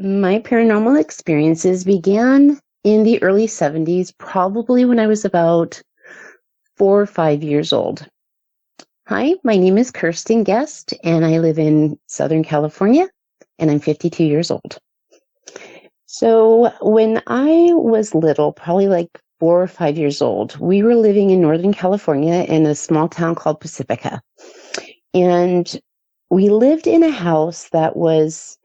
My paranormal experiences began in the early 70s, probably when I was about 4 or 5 years old. Hi, my name is Kirsten Guest, and I live in Southern California, and I'm 52 years old. So when I was little, probably like 4 or 5 years old, we were living in Northern California in a small town called Pacifica. And we lived in a house that was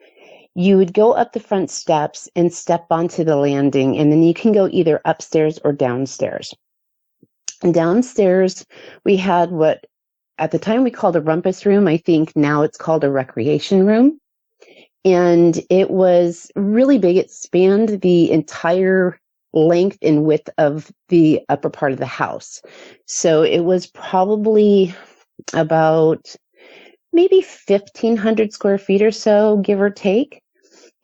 you would go up the front steps and step onto the landing, and then you can go either upstairs or downstairs. And downstairs, we had what at the time we called a rumpus room. I think now it's called a recreation room. And it was really big. It spanned the entire length and width of the upper part of the house. So it was probably about maybe 1,500 square feet or so, give or take.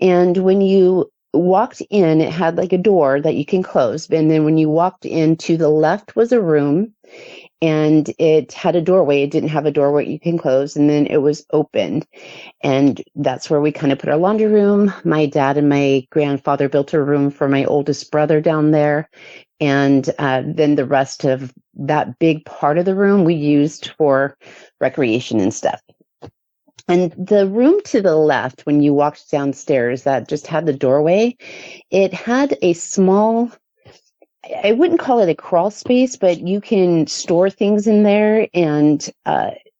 And when you walked in, it had like a door that you can close. And then when you walked in, to the left was a room, and it had a doorway. It didn't have a doorway you can close. And then it was opened. And that's where we kind of put our laundry room. My dad and my grandfather built a room for my oldest brother down there. And then the rest of that big part of the room we used for recreation and stuff. And the room to the left, when you walked downstairs, that just had the doorway, it had a small, I wouldn't call it a crawl space, but you can store things in there. And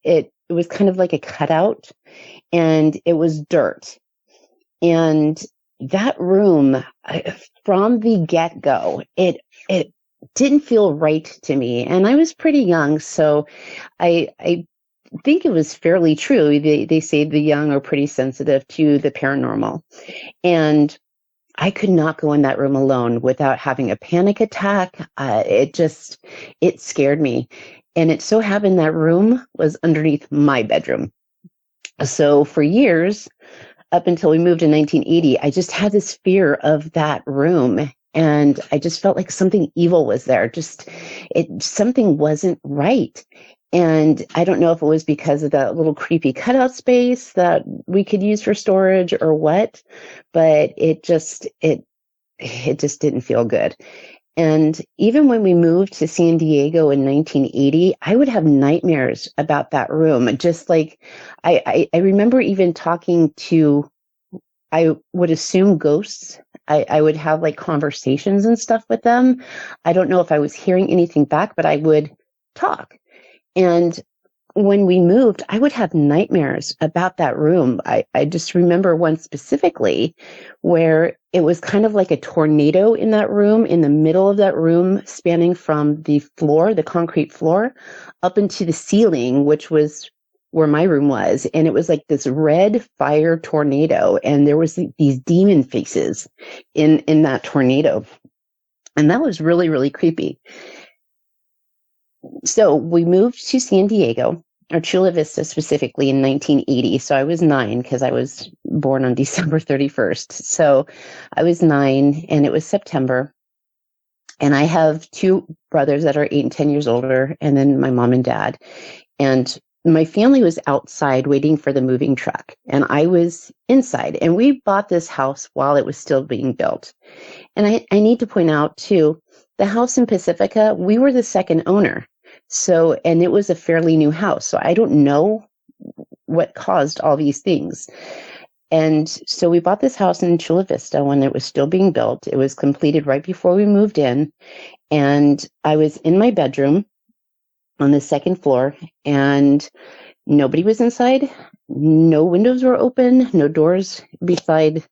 it was kind of like a cutout, and it was dirt. And that room, from the get-go, it didn't feel right to me. And I was pretty young, so I think it was fairly true. They say the young are pretty sensitive to the paranormal. And I could not go in that room alone without having a panic attack. It scared me. And it so happened that room was underneath my bedroom. So for years, up until we moved in 1980, I just had this fear of that room. And I just felt like something evil was there. Something wasn't right. And I don't know if it was because of that little creepy cutout space that we could use for storage or what, but it just didn't feel good. And even when we moved to San Diego in 1980, I would have nightmares about that room. Just like I remember even talking to, I would assume ghosts. I would have like conversations and stuff with them. I don't know if I was hearing anything back, but I would talk. And when we moved, I would have nightmares about that room. I just remember one specifically where it was kind of like a tornado in that room, in the middle of that room, spanning from the floor, the concrete floor, up into the ceiling, which was where my room was. And it was like this red fire tornado. And there was these demon faces in that tornado. And that was really, really creepy. So we moved to San Diego, or Chula Vista specifically, in 1980. So I was 9 because I was born on December 31st. So I was 9, and it was September. And I have 2 brothers that are 8 and 10 years older, and then my mom and dad. And my family was outside waiting for the moving truck, and I was inside. And we bought this house while it was still being built. And I need to point out, too, the house in Pacifica, we were the second owner. So, and it was a fairly new house. So I don't know what caused all these things. And so we bought this house in Chula Vista when it was still being built. It was completed right before we moved in. And I was in my bedroom on the second floor, and nobody was inside. No windows were open. No doors beside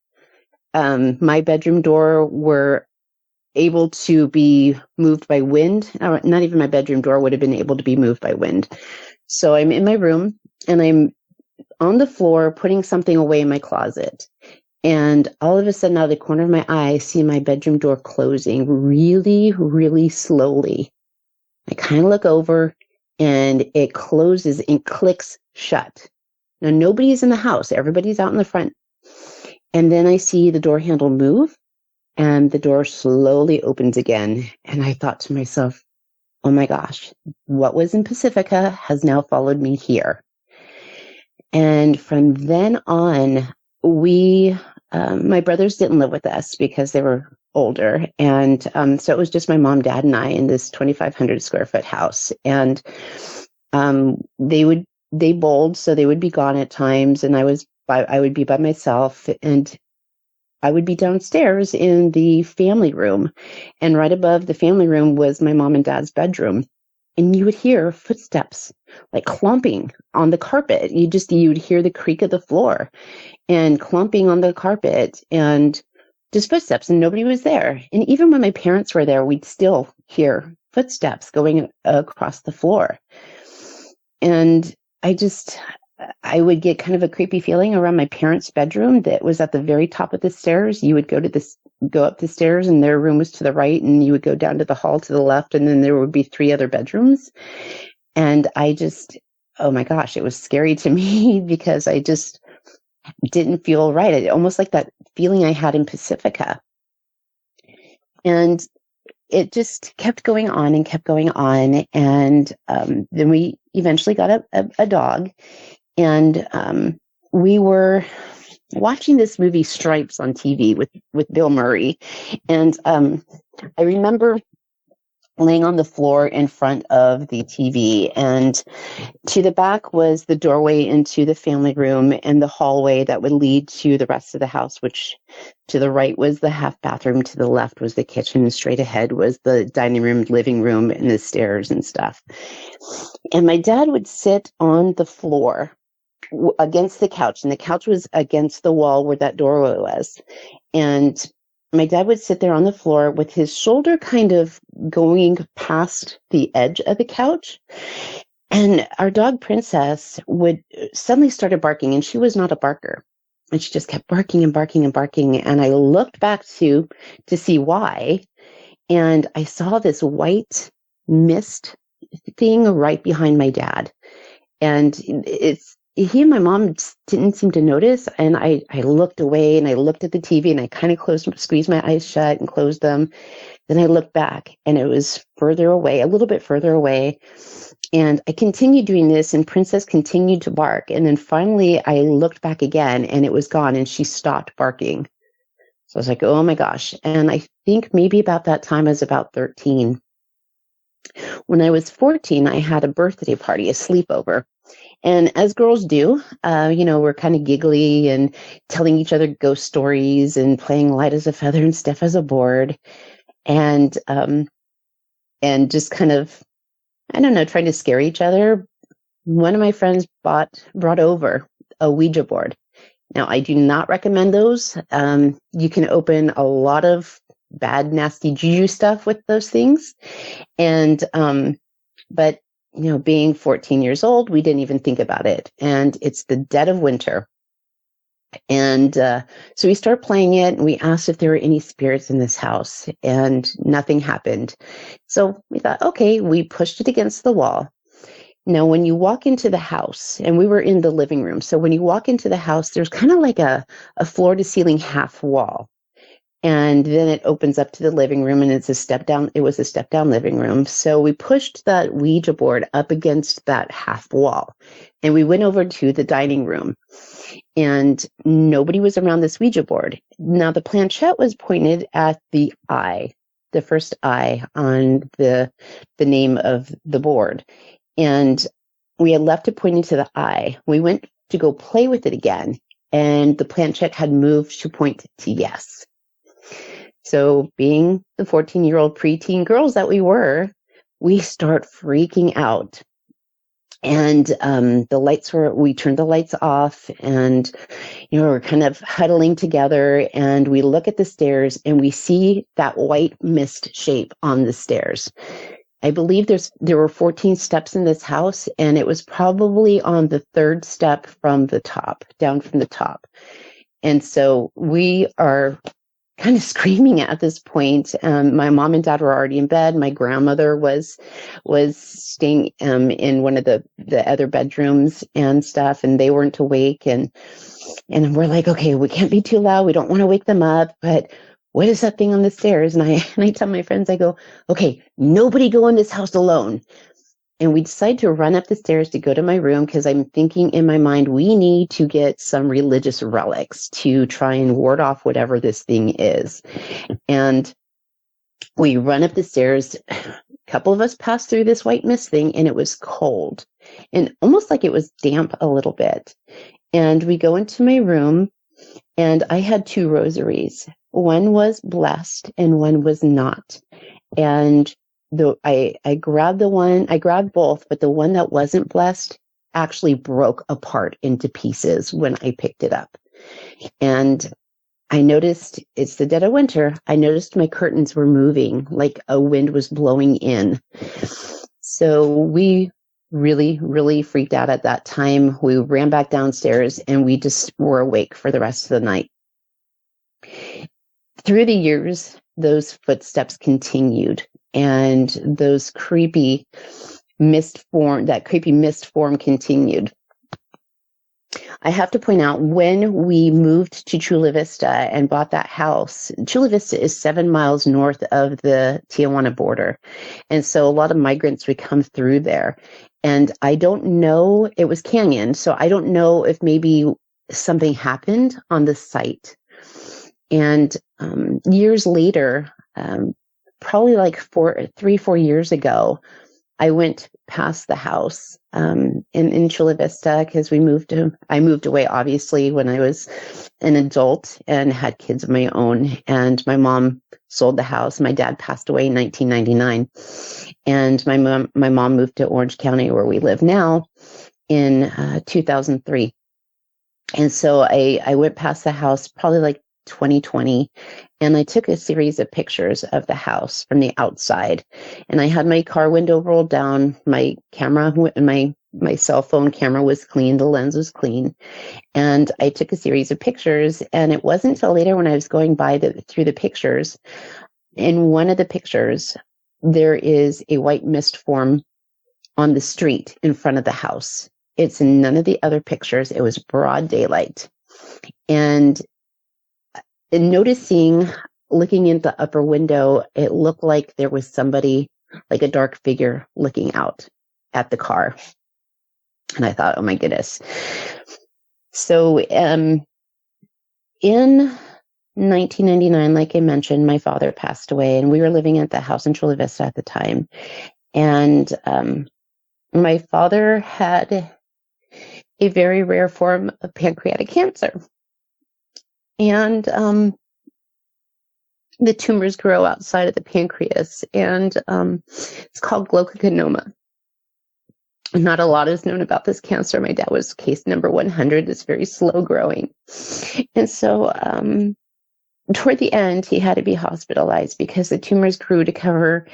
my bedroom door were able to be moved by wind. Not even my bedroom door would have been able to be moved by wind. So I'm in my room, and I'm on the floor putting something away in my closet. And all of a sudden, out of the corner of my eye, I see my bedroom door closing really, really slowly. I kind of look over, and it closes and clicks shut. Now, nobody's in the house. Everybody's out in the front. And then I see the door handle move, and the door slowly opens again. And I thought to myself, oh my gosh, what was in Pacifica has now followed me here. And from then on, we my brothers didn't live with us because they were older. And so it was just my mom, dad, and I in this 2,500 square foot house. And they bowled, so they would be gone at times. And I would be by myself, and I would be downstairs in the family room. And right above the family room was my mom and dad's bedroom. And you would hear footsteps like clumping on the carpet. You'd hear the creak of the floor and clumping on the carpet and just footsteps, and nobody was there. And even when my parents were there, we'd still hear footsteps going across the floor. And I would get kind of a creepy feeling around my parents' bedroom that was at the very top of the stairs. You would go up the stairs, and their room was to the right, and you would go down to the hall to the left, and then there would be 3 other bedrooms. And oh my gosh, it was scary to me because I just didn't feel right. It almost like that feeling I had in Pacifica. And it just kept going on and kept going on. And then we eventually got a dog. And we were watching this movie Stripes on TV with Bill Murray. And I remember laying on the floor in front of the TV, and to the back was the doorway into the family room and the hallway that would lead to the rest of the house, which to the right was the half bathroom, to the left was the kitchen, and straight ahead was the dining room, living room, and the stairs and stuff. And my dad would sit on the floor against the couch, and the couch was against the wall where that doorway was. And my dad would sit there on the floor with his shoulder kind of going past the edge of the couch. And our dog Princess would suddenly started barking, and she was not a barker. And she just kept barking and barking and barking. And I looked back to see why. And I saw this white mist thing right behind my dad. And he and my mom didn't seem to notice. And I looked away, and I looked at the TV, and I kind of squeezed my eyes shut and closed them. Then I looked back, and it was further away, a little bit further away. And I continued doing this, and Princess continued to bark. And then finally I looked back again, and it was gone, and she stopped barking. So I was like, oh my gosh. And I think maybe about that time I was about 13. When I was 14, I had a birthday party, a sleepover. And as girls do, we're kind of giggly and telling each other ghost stories and playing light as a feather and stiff as a board. And just kind of, I don't know, trying to scare each other. One of my friends brought over a Ouija board. Now, I do not recommend those. You can open a lot of bad, nasty juju stuff with those things. And, but, being 14 years old, we didn't even think about it. And it's the dead of winter. And so we started playing it, and we asked if there were any spirits in this house, and nothing happened. So we thought, okay, we pushed it against the wall. Now, when you walk into the house, and we were in the living room, so when you walk into the house, there's kind of like a floor to ceiling half wall. And then it opens up to the living room, and it's a step down. It was a step down living room. So we pushed that Ouija board up against that half wall, and we went over to the dining room, and nobody was around this Ouija board. Now, the planchette was pointed at the eye, the first eye on the name of the board. And we had left it pointing to the eye. We went to go play with it again, and the planchette had moved to point to yes. So being the 14-year-old preteen girls that we were, we start freaking out. And we turned the lights off, and, we're kind of huddling together, and we look at the stairs, and we see that white mist shape on the stairs. I believe there were 14 steps in this house, and it was probably on the 3rd step from the top, down from the top. And so we are kind of screaming at this point. My mom and dad were already in bed. My grandmother was staying in one of the other bedrooms and stuff, and they weren't awake. And we're like, okay, we can't be too loud. We don't want to wake them up, but what is that thing on the stairs? And I tell my friends, I go, okay, nobody go in this house alone. And we decide to run up the stairs to go to my room because I'm thinking in my mind, we need to get some religious relics to try and ward off whatever this thing is. And we run up the stairs. A couple of us passed through this white mist thing, and it was cold and almost like it was damp a little bit. And we go into my room, and I had 2 rosaries. One was blessed and one was not. And I grabbed I grabbed both, but the one that wasn't blessed actually broke apart into pieces when I picked it up. And I noticed, it's the dead of winter, I noticed my curtains were moving, like a wind was blowing in. So we really, really freaked out at that time. We ran back downstairs and we just were awake for the rest of the night. Through the years, those footsteps continued, and those creepy mist form continued. I have to point out, when we moved to Chula Vista and bought that house, Chula Vista is 7 miles north of the Tijuana border. And so a lot of migrants would come through there. And I don't know, it was canyon, so I don't know if maybe something happened on the site. And years later, probably like 4 years ago, I went past the house in Chula Vista because I moved away, obviously, when I was an adult and had kids of my own. And my mom sold the house. My dad passed away in 1999. And my mom moved to Orange County, where we live now, in 2003. And so I went past the house probably like 2020, and I took a series of pictures of the house from the outside. And I had my car window rolled down, my camera, my cell phone camera was clean, the lens was clean, and I took a series of pictures. And it wasn't until later, when I was going through the pictures, in one of the pictures, there is a white mist form on the street in front of the house. It's in none of the other pictures. It was broad daylight. And noticing, looking in the upper window, it looked like there was somebody, like a dark figure, looking out at the car. And I thought, oh my goodness. So in 1999, like I mentioned, my father passed away, and we were living at the house in Chula Vista at the time. And my father had a very rare form of pancreatic cancer. And the tumors grow outside of the pancreas, and it's called glaucoma. Not a lot is known about this cancer. My dad was case number 100. It's very slow growing. And so toward the end, he had to be hospitalized because the tumors grew to cover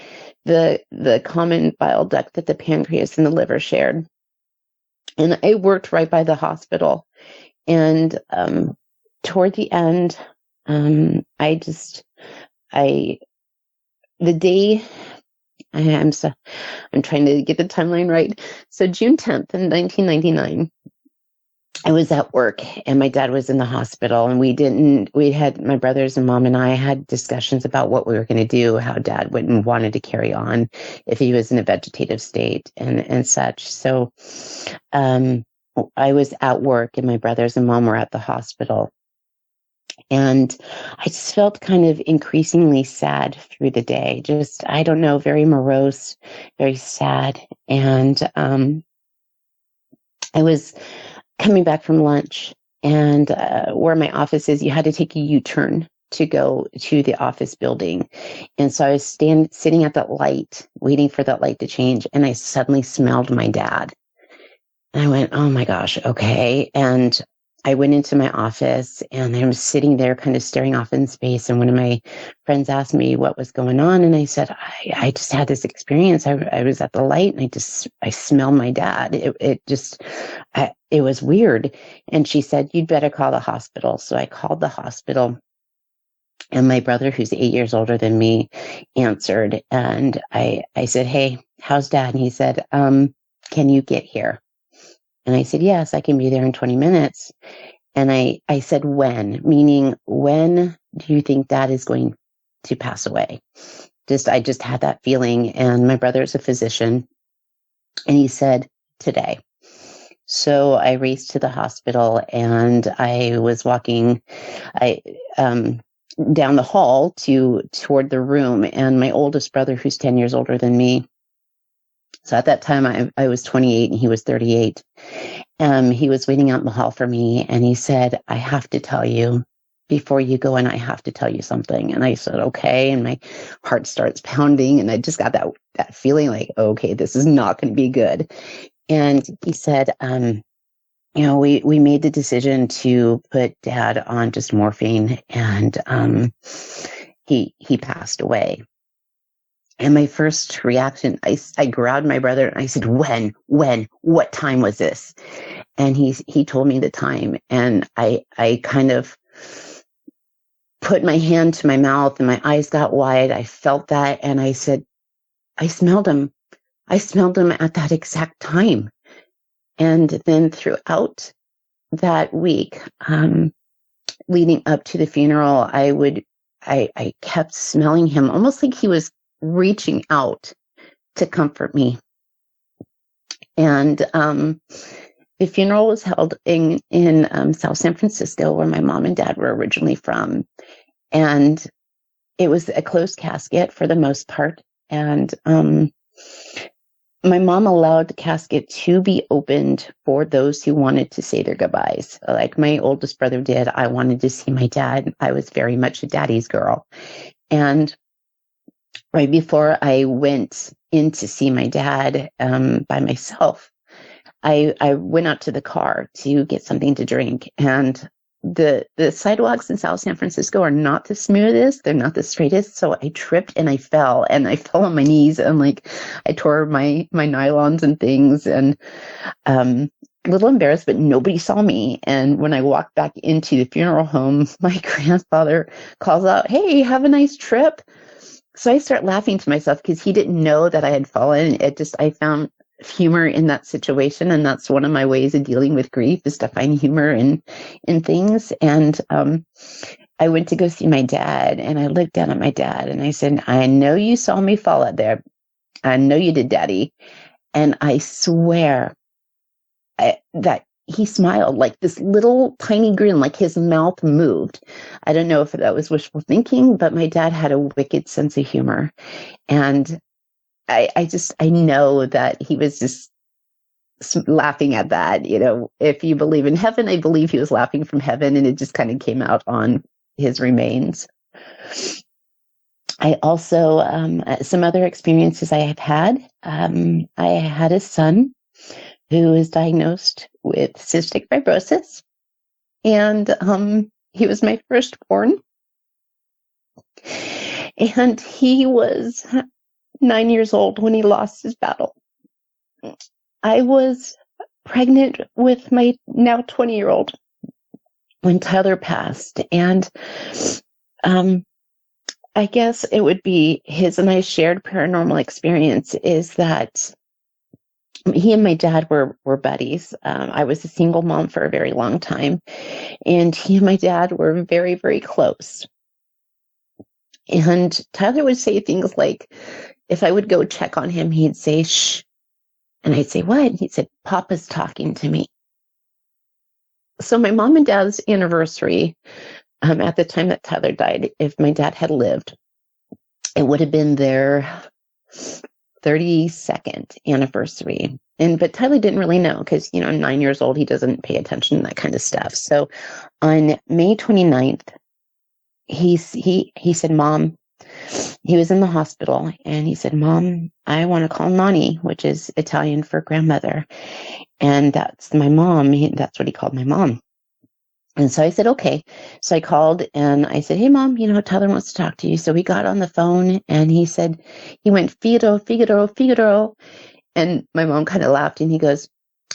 the common bile duct that the pancreas and the liver shared. And I worked right by the hospital. And toward the end, I'm trying to get the timeline right. So June 10th in 1999, I was at work and my dad was in the hospital, and my brothers and mom and I had discussions about what we were going to do, how dad wouldn't wanted to carry on if he was in a vegetative state and such. So I was at work and my brothers and mom were at the hospital. And I just felt kind of increasingly sad through the day. Just, I don't know, very morose, very sad. And I was coming back from lunch, and where my office is, you had to take a U-turn to go to the office building. And so I was sitting at that light, waiting for that light to change, and I suddenly smelled my dad. And I went, oh my gosh, okay. And I went into my office, and I was sitting there kind of staring off in space. And one of my friends asked me what was going on. And I said, I just had this experience. I was at the light, and I smelled my dad. It was weird. And she said, you'd better call the hospital. So I called the hospital, and my brother, who's 8 years older than me, answered. And I said, hey, how's dad? And he said, can you get here? And I said, yes, I can be there in 20 minutes. And I said, when? Meaning, when do you think dad is going to pass away? I just had that feeling. And my brother's a physician. And he said, today. So I raced to the hospital, and I was walking I down the hall toward the room, and my oldest brother, who's 10 years older than me. So at that time, I was 28 and he was 38. He was waiting out in the hall for me, and he said, I have to tell you before you go in, I have to tell you something. And I said, okay. And my heart starts pounding, and I just got that feeling like, okay, this is not going to be good. And he said, we made the decision to put Dad on just morphine, and he passed away. And my first reaction, I grabbed my brother and I said, when, what time was this? And he told me the time, and I kind of put my hand to my mouth, and my eyes got wide. I felt that, and I said, I smelled him. I smelled him at that exact time. And then throughout that week, leading up to the funeral, I kept smelling him, almost like he was reaching out to comfort me. And the funeral was held in South San Francisco, where my mom and dad were originally from. And it was a closed casket for the most part. And my mom allowed the casket to be opened for those who wanted to say their goodbyes. Like my oldest brother did. I wanted to see my dad. I was very much a daddy's girl. And right before I went in to see my dad by myself, I went out to the car to get something to drink. And the sidewalks in South San Francisco are not the smoothest. They're not the straightest. So I tripped and I fell on my knees, and like I tore my nylons and things, and a little embarrassed, but nobody saw me. And when I walked back into the funeral home, my grandfather calls out, "Hey, have a nice trip." So I start laughing to myself because he didn't know that I had fallen. I found humor in that situation, and that's one of my ways of dealing with grief, is to find humor in things. And I went to go see my dad, and I looked down at my dad and I said, I know you saw me fall out there. I know you did, Daddy. And I swear that he smiled, like this little tiny grin, like his mouth moved. I don't know if that was wishful thinking, but my dad had a wicked sense of humor. And I know that he was just laughing at that. If you believe in heaven, I believe he was laughing from heaven, and it just kind of came out on his remains. I also, some other experiences I have had. I had a son who was diagnosed with cystic fibrosis, and he was my firstborn, and he was 9 years old when he lost his battle. I was pregnant with my now 20-year-old when Tyler passed, and I guess it would be his and I shared paranormal experience, is that he and my dad were buddies. I was a single mom for a very long time, and he and my dad were very, very close. And Tyler would say things like, if I would go check on him, he'd say, shh. And I'd say, what? He'd say, Papa's talking to me. So my mom and dad's anniversary, at the time that Tyler died, if my dad had lived, it would have been their 32nd anniversary. But Tyler didn't really know, because 9 years old, he doesn't pay attention to that kind of stuff. So on May 29th, he said, Mom, he was in the hospital, and he said, Mom, I want to call Nani, which is Italian for grandmother. And that's my mom. That's what he called my mom. And so I said, okay. So I called and I said, hey, Mom, Tyler wants to talk to you. So we got on the phone, and he went, Figaro, Figaro, Figaro. And my mom kind of laughed, and he goes,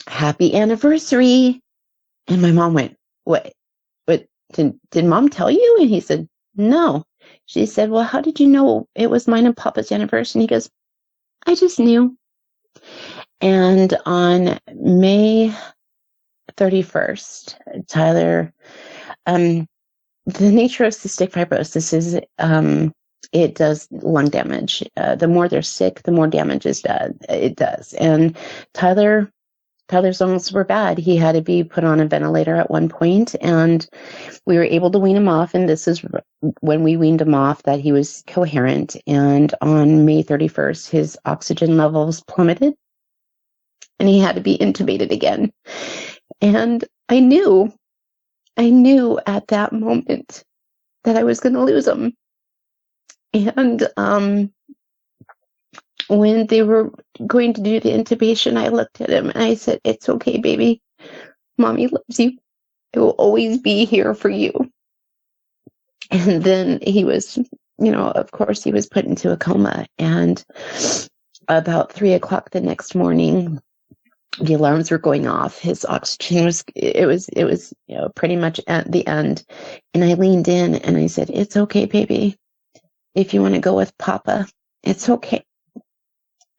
happy anniversary. And my mom went, what did Mom tell you? And he said, no. She said, well, how did you know it was mine and Papa's anniversary? And he goes, I just knew. And on May 31st, Tyler, the nature of cystic fibrosis is it does lung damage. The more they're sick, the more damage it does. And Tyler's lungs were bad. He had to be put on a ventilator at one point, and we were able to wean him off. And this is when we weaned him off that he was coherent. And on May 31st, his oxygen levels plummeted, and he had to be intubated again. And I knew at that moment that I was going to lose him. And when they were going to do the intubation, I looked at him and I said, "It's okay, baby. Mommy loves you. I will always be here for you." And then he was, of course, he was put into a coma. And about 3 o'clock the next morning, the alarms were going off. His oxygen was pretty much at the end. And I leaned in and I said, "It's okay, baby. If you want to go with Papa, it's okay."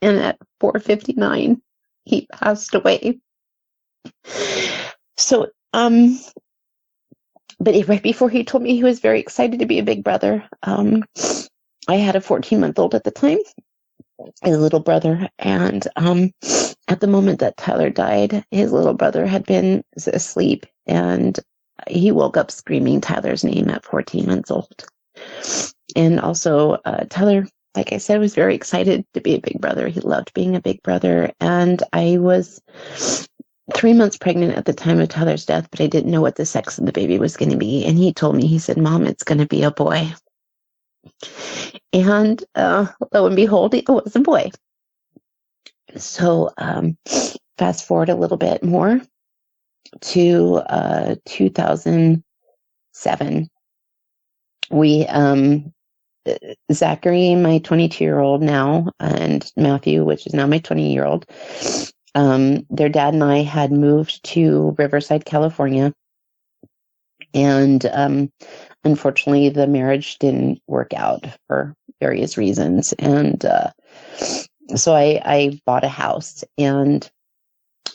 And at 4:59, he passed away. So, but right before he told me he was very excited to be a big brother, I had a 14-month-old at the time, a little brother. And at the moment that Tyler died, his little brother had been asleep, and he woke up screaming Tyler's name at 14 months old. And also, Tyler, like I said, was very excited to be a big brother. He loved being a big brother. And I was 3 months pregnant at the time of Tyler's death, but I didn't know what the sex of the baby was going to be. And he told me, he said, "Mom, it's going to be a boy." And lo and behold, it was a boy. So fast forward a little bit more to 2007. We Zachary, my 22-year-old now, and Matthew, which is now my 20-year-old, their dad and I had moved to Riverside, California. And unfortunately, the marriage didn't work out for various reasons. And so I bought a house. And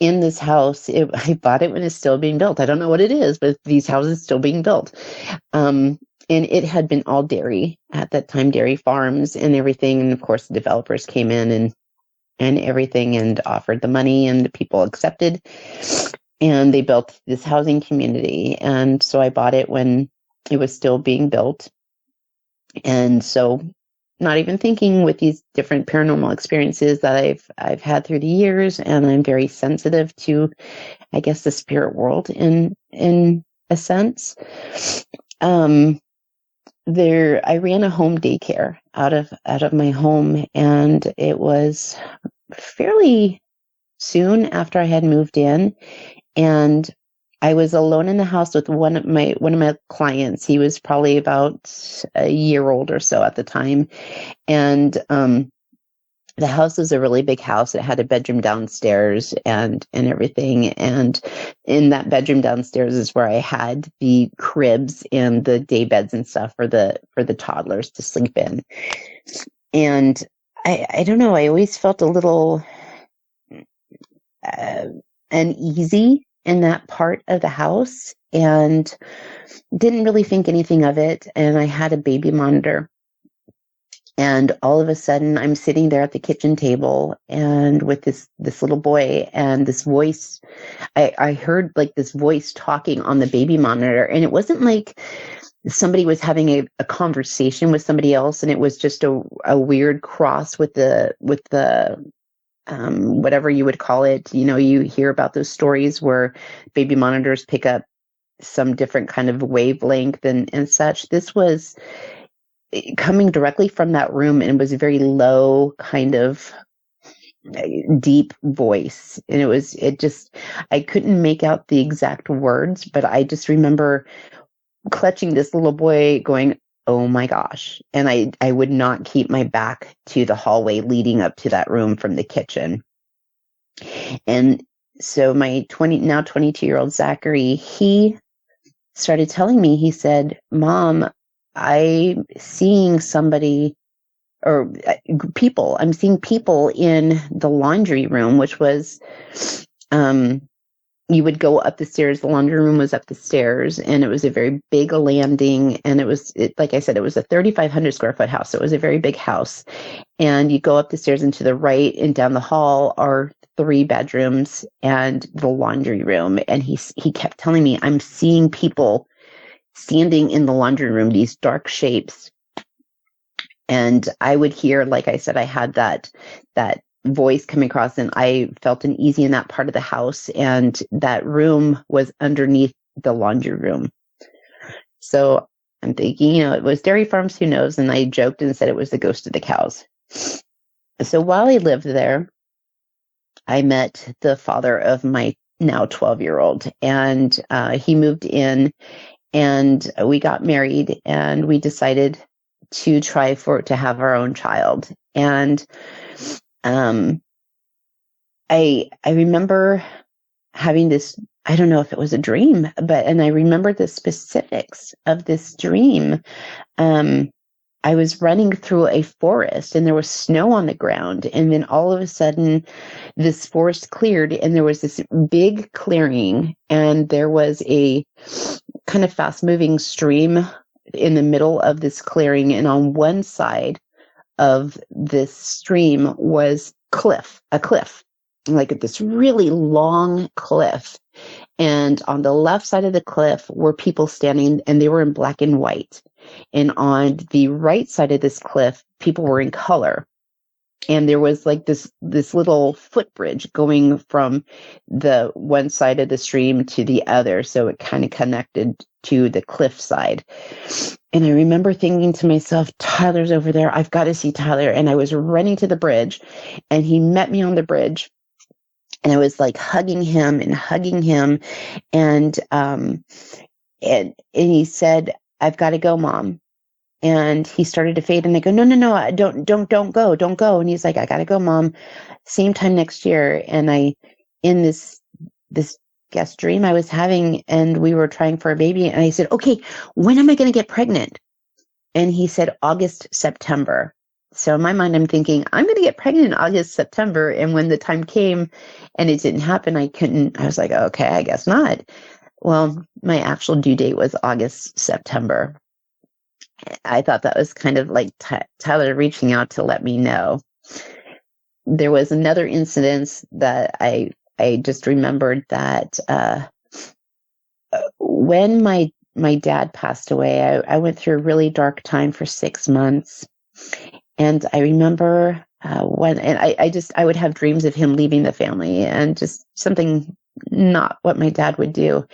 in this house, I bought it when it's still being built. I don't know what it is, but these houses still being built. And it had been all dairy at that time, dairy farms and everything. And of course, the developers came in and everything and offered the money, and the people accepted. And they built this housing community. And so I bought it when it was still being built. And so, not even thinking, with these different paranormal experiences that I've had through the years, and I'm very sensitive to, I guess, the spirit world in a sense. I ran a home daycare out of my home, and it was fairly soon after I had moved in, and I was alone in the house with one of my clients. He was probably about a year old or so at the time, and the house was a really big house. It had a bedroom downstairs and everything. And in that bedroom downstairs is where I had the cribs and the day beds and stuff for the toddlers to sleep in. And I don't know, I always felt a little uneasy in that part of the house, and didn't really think anything of it. And I had a baby monitor. And all of a sudden, I'm sitting there at the kitchen table, and with this little boy, and this voice, I heard like this voice talking on the baby monitor, and it wasn't like somebody was having a conversation with somebody else, and it was just a weird cross with the whatever you would call it. You hear about those stories where baby monitors pick up some different kind of wavelength and such. This was coming directly from that room, and was a very low, kind of deep voice. And I couldn't make out the exact words, but I just remember clutching this little boy going, "Oh my gosh." And I would not keep my back to the hallway leading up to that room from the kitchen. And so my 22-year-old Zachary, he started telling me, he said, "Mom, I'm seeing somebody or people. I'm seeing people in the laundry room," which was you would go up the stairs. The laundry room was up the stairs, and it was a very big landing. And like I said, it was a 3,500 square foot house. So it was a very big house. And you go up the stairs, and to the right and down the hall are 3 bedrooms and the laundry room. And he kept telling me, I'm seeing people standing in the laundry room, these dark shapes. And I would hear, like I said, I had that voice coming across, and I felt uneasy in that part of the house. And that room was underneath the laundry room. So I'm thinking, it was dairy farms, who knows? And I joked and said it was the ghost of the cows. So while I lived there, I met the father of my now 12-year-old, and he moved in, and we got married, and we decided to try to have our own child. And I remember having this, I don't know if it was a dream, and I remember the specifics of this dream. I was running through a forest, and there was snow on the ground. And then all of a sudden, this forest cleared, and there was this big clearing, and there was a kind of fast moving stream in the middle of this clearing. And on one side of this stream was a cliff, like this really long cliff. And on the left side of the cliff were people standing, and they were in black and white. And on the right side of this cliff, people were in color. And there was like this little footbridge going from the one side of the stream to the other. So it kind of connected to the cliff side. And I remember thinking to myself, Tyler's over there. I've got to see Tyler. And I was running to the bridge, and he met me on the bridge. And I was like hugging him. And he said, I've got to go, Mom. And he started to fade, and I go, no, don't go. And he's like, I got to go, Mom. Same time next year. And in this guest dream I was having, and we were trying for a baby. And I said, okay, when am I going to get pregnant? And he said, August, September. So in my mind, I'm thinking, I'm going to get pregnant in August, September. And when the time came and it didn't happen, I was like, okay, I guess not. Well, my actual due date was August, September. I thought that was kind of like Tyler reaching out to let me know. There was another incident that I just remembered that when my dad passed away, I went through a really dark time for 6 months. And I remember I would have dreams of him leaving the family, and just something not what my dad would do.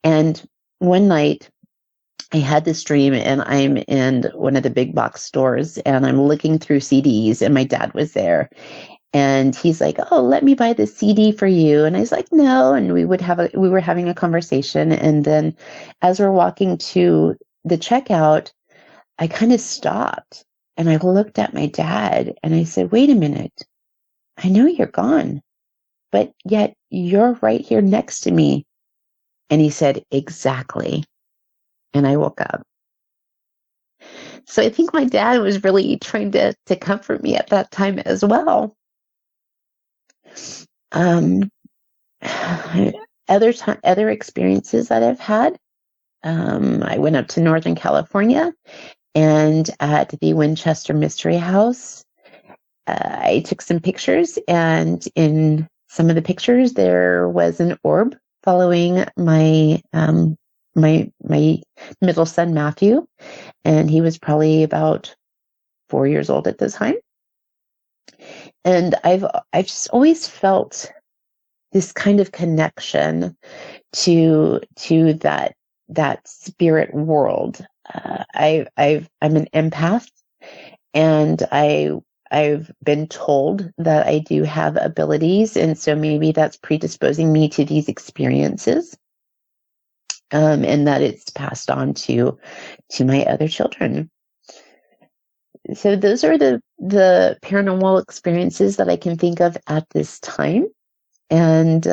And one night I had this dream, and I'm in one of the big box stores, and I'm looking through CDs, and my dad was there. And he's like, oh, let me buy this CD for you. And I was like, no. And we were having a conversation. And then as we're walking to the checkout, I kind of stopped, and I looked at my dad, and I said, wait a minute. I know you're gone, but yet you're right here next to me. And he said, exactly. And I woke up. So I think my dad was really trying to comfort me at that time as well. Other experiences that I've had. I went up to Northern California, and at the Winchester Mystery House, I took some pictures, and in some of the pictures there was an orb following my middle son Matthew, and he was probably about 4 years old at the time. And I've just always felt this kind of connection to that spirit world. I'm an empath, and I've been told that I do have abilities, and so maybe that's predisposing me to these experiences, and that it's passed on to my other children. So those are the paranormal experiences that I can think of at this time. And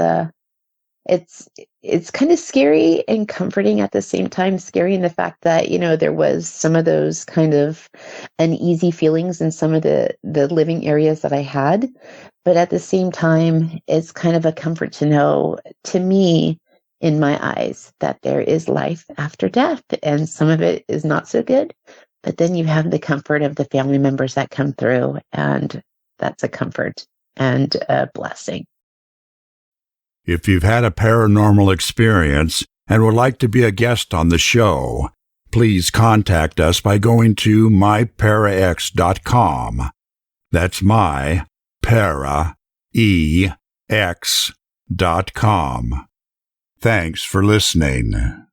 it's it's kind of scary and comforting at the same time. Scary in the fact that, there was some of those kind of uneasy feelings in some of the living areas that I had. But at the same time, it's kind of a comfort to know, to me, in my eyes, that there is life after death, and some of it is not so good. But then you have the comfort of the family members that come through, and that's a comfort and a blessing. If you've had a paranormal experience and would like to be a guest on the show, please contact us by going to myparax.com. That's myparaex.com. Thanks for listening.